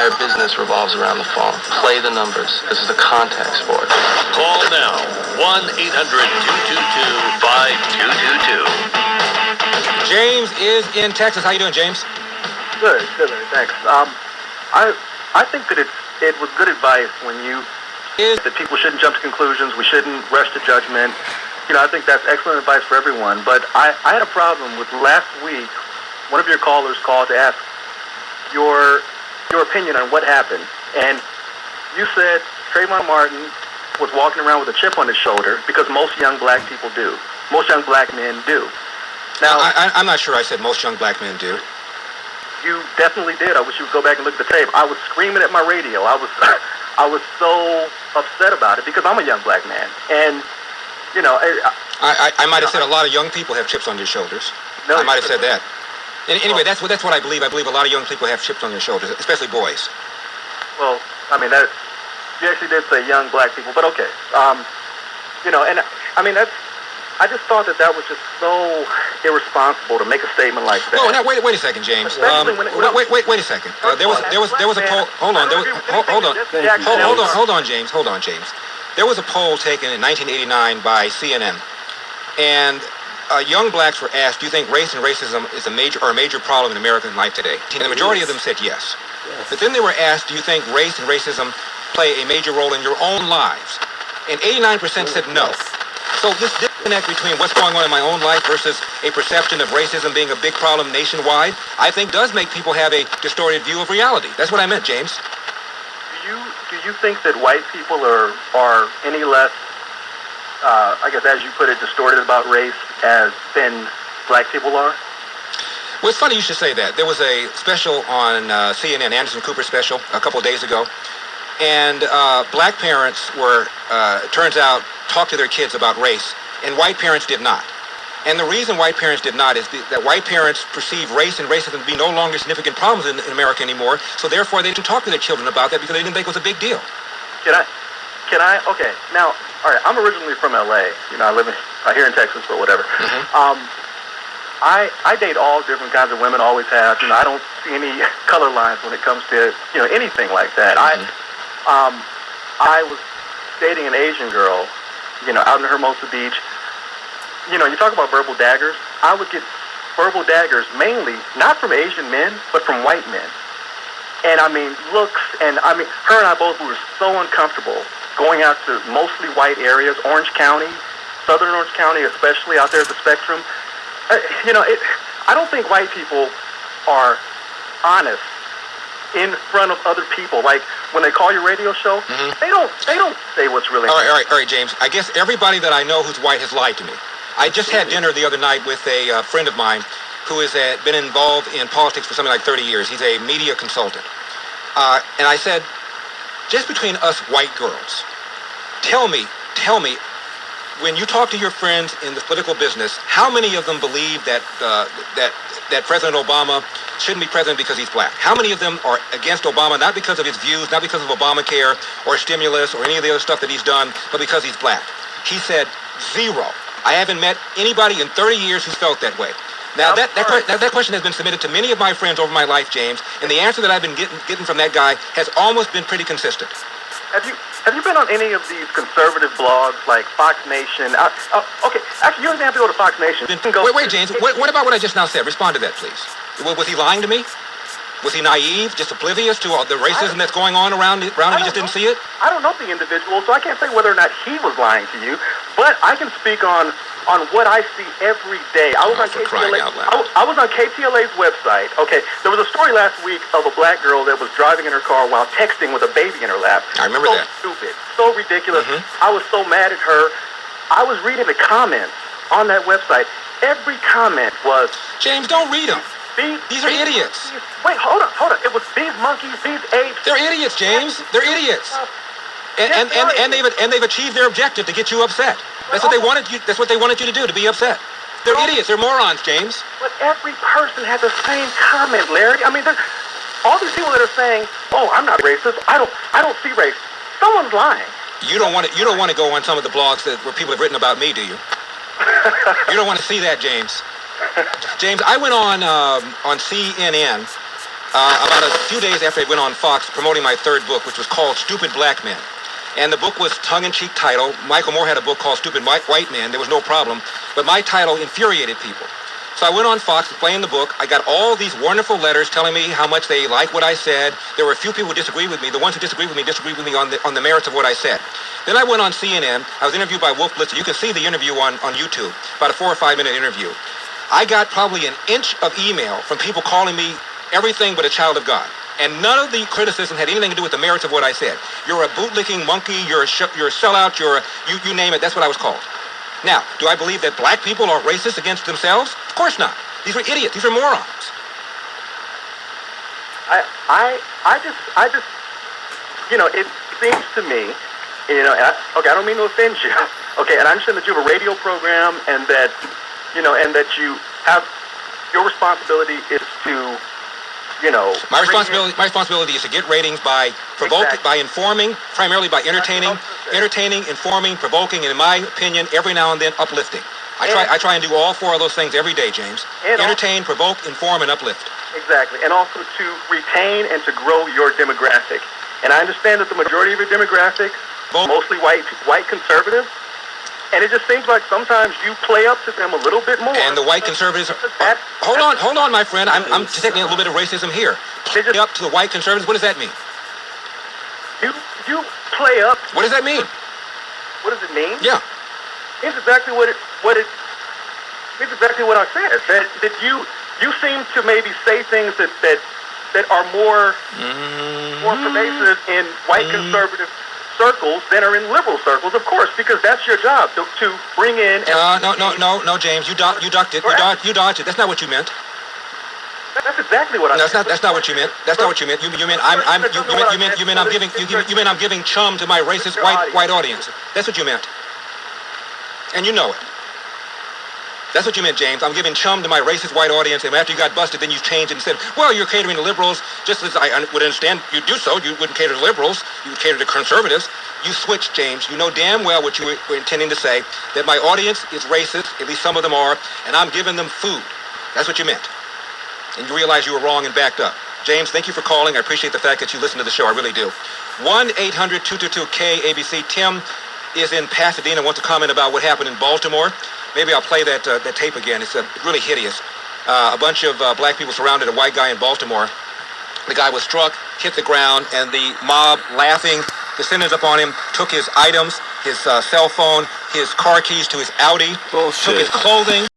entire business revolves around the phone. Play the numbers. This is a contact sport. Call now. 1-800-222-5222. James is in Texas. How you doing, James? Good, thanks. I think that it was good advice when you that people shouldn't jump to conclusions. We shouldn't rush to judgment. I think that's excellent advice for everyone. But I had a problem with last week. One of your callers called to ask your opinion on what happened, and you said Trayvon Martin was walking around with a chip on his shoulder because most young black people do. Most young black men do. Now, I'm not sure I said most young black men do. You definitely did. I wish you would go back and look at the tape. I was screaming at my radio. I was so upset about it because I'm a young black man, and I might have said a lot of young people have chips on their shoulders. No, I might have said that. Anyway, that's what I believe. I believe a lot of young people have chips on their shoulders, especially boys. Well, I mean that you actually did say young black people, but okay. And I mean I just thought that was just so irresponsible to make a statement like that. Oh, now wait a second, James. Wait a second. There was a poll. Hold on, James. There was a poll taken in 1989 by CNN, and young blacks were asked, "Do you think race and racism is a major problem in American life today?" And the majority of them said yes. But then they were asked, "Do you think race and racism play a major role in your own lives?" And 89% said no. So this disconnect between what's going on in my own life versus a perception of racism being a big problem nationwide, I think does make people have a distorted view of reality. That's what I meant, James. Do you think that white people are any less, I guess as you put it, distorted about race than black people are? Well, it's funny you should say that. There was a special on CNN, Anderson Cooper special, a couple of days ago. And black parents were, turns out, talked to their kids about race, and white parents did not. And the reason white parents did not is that white parents perceive race and racism to be no longer significant problems in America anymore, so therefore they didn't talk to their children about that because they didn't think it was a big deal. Can I? Okay, now, all right, I'm originally from L.A. I live here in Texas or whatever. Mm-hmm. I date all different kinds of women, always have. I don't see any color lines when it comes to, anything like that. Mm-hmm. I was dating an Asian girl, out in Hermosa Beach. You talk about verbal daggers. I would get verbal daggers mainly not from Asian men, but from white men. And I mean, looks, and I mean, her and I both were so uncomfortable going out to mostly white areas, Orange County, Southern Orange County, especially out there at the Spectrum. I don't think white people are honest in front of other people. Like when they call your radio show, mm-hmm. they don't say what's really. All right, James. I guess everybody that I know who's white has lied to me. I just had dinner the other night with a friend of mine who has been involved in politics for something like 30 years. He's a media consultant. And I said, just between us white girls, tell me, when you talk to your friends in the political business, how many of them believe that President Obama shouldn't be president because he's black? How many of them are against Obama, not because of his views, not because of Obamacare or stimulus or any of the other stuff that he's done, but because he's black? He said, 0. I haven't met anybody in 30 years who's felt that way. Now, that question has been submitted to many of my friends over my life, James, and the answer that I've been getting from that guy has almost been pretty consistent. Have you been on any of these conservative blogs like Fox Nation? Okay, actually, you don't even have to go to Fox Nation. Wait, James. What about what I just now said? Respond to that, please. Was he lying to me? Was he naive, just oblivious to all the racism that's going on around him? He just didn't see it? I don't know the individual, so I can't say whether or not he was lying to you. But I can speak on what I see every day. I was on KTLA's website. Okay, there was a story last week of a black girl that was driving in her car while texting with a baby in her lap. I remember that. So stupid, so ridiculous. Mm-hmm. I was so mad at her. I was reading the comments on that website. Every comment was... James, don't read them. These are idiots. Wait, hold on. It was these monkeys, these apes. They're idiots, James. They're idiots. And they've achieved their objective to get you upset. That's what they wanted you. That's what they wanted you to do, to be upset. They're idiots. They're morons, James. But every person has the same comment, Larry. I mean, all these people that are saying, "Oh, I'm not racist. I don't see race." Someone's lying. You don't want to go on some of the blogs where people have written about me, do you? You don't want to see that, James. James, I went on CNN about a few days after I went on Fox promoting my third book, which was called Stupid Black Men. And the book was tongue-in-cheek title. Michael Moore had a book called Stupid White Man. There was no problem. But my title infuriated people. So I went on Fox explaining the book. I got all these wonderful letters telling me how much they liked what I said. There were a few people who disagreed with me. The ones who disagreed with me on the merits of what I said. Then I went on CNN. I was interviewed by Wolf Blitzer. You can see the interview on YouTube, about a 4 or 5 minute interview. I got probably an inch of email from people calling me everything but a child of God. And none of the criticism had anything to do with the merits of what I said. You're a bootlicking monkey. You're a sellout. You name it. That's what I was called. Now, do I believe that black people are racist against themselves? Of course not. These are idiots. These are morons. I just, it seems to me, I don't mean to offend you, okay, and I understand that you have a radio program and that, and that you have, your responsibility is to, My responsibility is to get ratings by provoking, by informing, primarily by entertaining, informing, provoking, and in my opinion, every now and then uplifting. I try and do all four of those things every day, James. Entertain, provoke, inform, and uplift. Exactly, and also to retain and to grow your demographic. And I understand that the majority of your demographic, mostly white conservatives, and it just seems like sometimes you play up to them a little bit more. And the white conservatives hold on, my friend. I'm detecting a little bit of racism here. Play up to the white conservatives. What does that mean? You play up. What does that mean? What does it mean? Yeah. It's exactly what it's exactly what I said. That you seem to maybe say things that are more pervasive in white conservative circles than are in liberal circles, of course, because that's your job to bring in. No, James, you dodged it. You dodged it. That's not what you meant. That's exactly what I meant. That's not what you meant. That's not what you meant. You meant I'm giving chum to my racist white audience. That's what you meant. And you know it. That's what you meant, James. I'm giving chum to my racist white audience, and after you got busted, then you changed and said, well, you're catering to liberals, just as I would understand you do so. You wouldn't cater to liberals. You would cater to conservatives. You switched, James. You know damn well what you were intending to say, that my audience is racist, at least some of them are, and I'm giving them food. That's what you meant. And you realize you were wrong and backed up. James, thank you for calling. I appreciate the fact that you listen to the show. I really do. 1-800-222-KABC. Tim is in Pasadena, wants to comment about what happened in Baltimore. Maybe I'll play that tape again. It's really hideous. A bunch of black people surrounded a white guy in Baltimore. The guy was struck, hit the ground, and the mob, laughing, descended upon him, took his items, his cell phone, his car keys to his Audi, took his clothing.